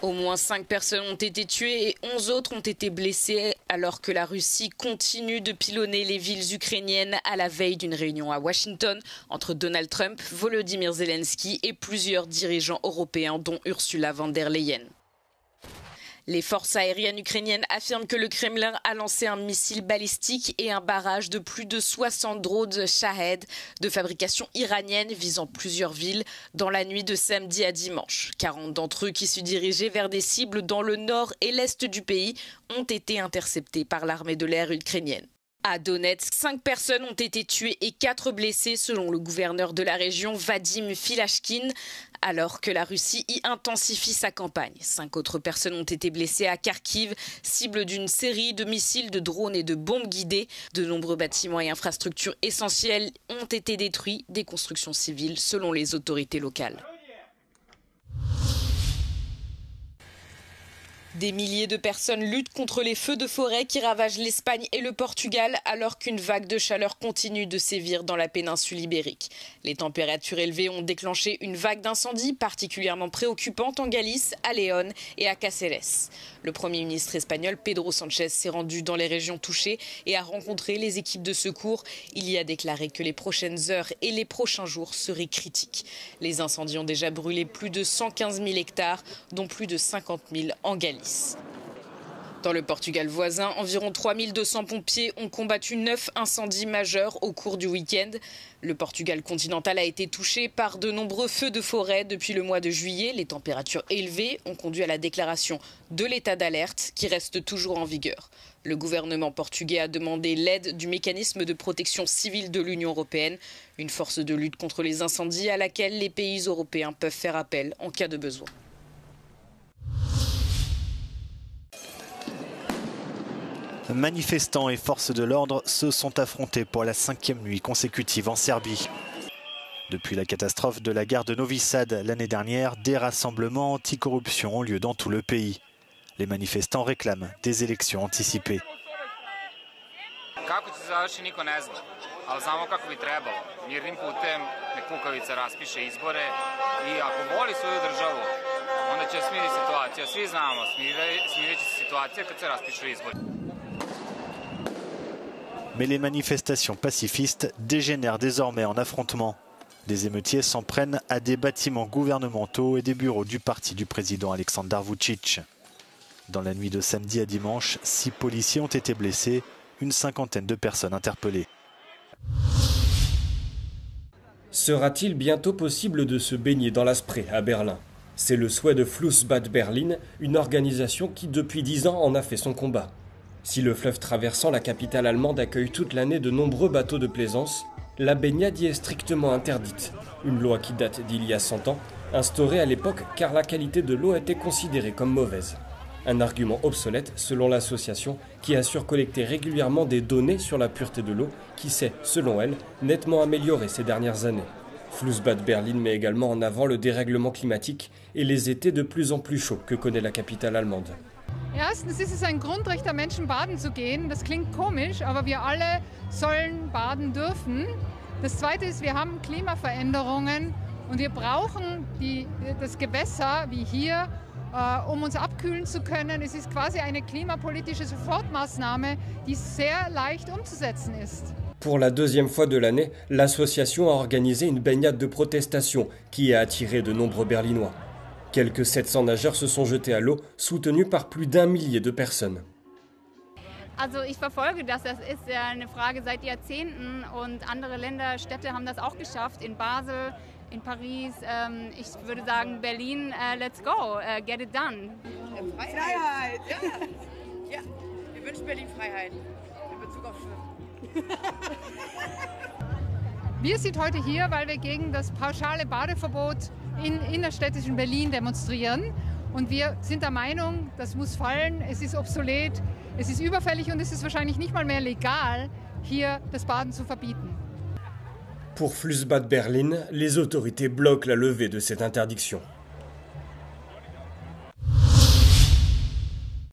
Au moins 5 personnes ont été tuées et 11 autres ont été blessées alors que la Russie continue de pilonner les villes ukrainiennes à la veille d'une réunion à Washington entre Donald Trump, Volodymyr Zelensky et plusieurs dirigeants européens dont Ursula von der Leyen. Les forces aériennes ukrainiennes affirment que le Kremlin a lancé un missile balistique et un barrage de plus de 60 drones Shahed de fabrication iranienne visant plusieurs villes dans la nuit de samedi à dimanche. 40 d'entre eux qui se dirigeaient vers des cibles dans le nord et l'est du pays ont été interceptés par l'armée de l'air ukrainienne. À Donetsk, 5 personnes ont été tuées et 4 blessées selon le gouverneur de la région Vadim Filashkin, alors que la Russie y intensifie sa campagne. 5 autres personnes ont été blessées à Kharkiv, cible d'une série de missiles, de drones et de bombes guidées. De nombreux bâtiments et infrastructures essentielles ont été détruits, des constructions civiles selon les autorités locales. Des milliers de personnes luttent contre les feux de forêt qui ravagent l'Espagne et le Portugal alors qu'une vague de chaleur continue de sévir dans la péninsule ibérique. Les températures élevées ont déclenché une vague d'incendies particulièrement préoccupante en Galice, à Léon et à Cáceres. Le Premier ministre espagnol Pedro Sánchez s'est rendu dans les régions touchées et a rencontré les équipes de secours. Il y a déclaré que les prochaines heures et les prochains jours seraient critiques. Les incendies ont déjà brûlé plus de 115 000 hectares, dont plus de 50 000 en Galice. Dans le Portugal voisin, environ 3200 pompiers ont combattu 9 incendies majeurs au cours du week-end. Le Portugal continental a été touché par de nombreux feux de forêt depuis le mois de juillet. Les températures élevées ont conduit à la déclaration de l'état d'alerte qui reste toujours en vigueur. Le gouvernement portugais a demandé l'aide du mécanisme de protection civile de l'Union européenne, une force de lutte contre les incendies à laquelle les pays européens peuvent faire appel en cas de besoin. Manifestants et forces de l'ordre se sont affrontés pour la 5e nuit consécutive en Serbie. Depuis la catastrophe de la gare de Novi Sad l'année dernière, des rassemblements anti-corruption ont lieu dans tout le pays. Les manifestants réclament des élections anticipées. Mais les manifestations pacifistes dégénèrent désormais en affrontements. Des émeutiers s'en prennent à des bâtiments gouvernementaux et des bureaux du parti du président Aleksandar Vučić. Dans la nuit de samedi à dimanche, 6 policiers ont été blessés, une 50aine de personnes interpellées. Sera-t-il bientôt possible de se baigner dans la Spree à Berlin? C'est le souhait de Flussbad Berlin, une organisation qui depuis 10 ans en a fait son combat. Si le fleuve traversant la capitale allemande accueille toute l'année de nombreux bateaux de plaisance, la baignade y est strictement interdite. Une loi qui date d'il y a 100 ans, instaurée à l'époque car la qualité de l'eau était considérée comme mauvaise. Un argument obsolète selon l'association qui assure collecter régulièrement des données sur la pureté de l'eau qui s'est, selon elle, nettement améliorée ces dernières années. Flussbad Berlin met également en avant le dérèglement climatique et les étés de plus en plus chauds que connaît la capitale allemande. Erstens ist es ein Grundrecht der Menschen, baden zu gehen. Das klingt komisch, aber wir alle sollen baden dürfen. Das Zweite ist, wir haben Klimaveränderungen und wir brauchen das Gewässer wie hier, um uns abkühlen zu können. Es ist quasi eine klimapolitische Sofortmaßnahme, die sehr leicht umzusetzen ist. Pour la 2e fois de l'année, l'association a organisé une baignade de protestation qui a attiré de nombreux Berlinois. Quelques 700 nageurs se sont jetés à l'eau, soutenus par plus d'1 millier de personnes. Also ich verfolge das, das ist ja eine Frage seit Jahrzehnten und andere Länder, Städte haben das auch geschafft, in Basel, in Paris, ich würde sagen Berlin, let's go, get it done. Freiheit, ja. Ja, wir wünschen Berlin Freiheit in Bezug auf Schwimmen. Wir sind heute hier, weil wir gegen das pauschale Badeverbot in innerstädtischen Berlin demonstrieren. Und wir sind der Meinung, das muss fallen, es ist obsolet, es ist überfällig und es ist wahrscheinlich nicht mal mehr legal, hier das Baden zu verbieten. Pour Flussbad Berlin, les autorités bloquent la levée de cette interdiction.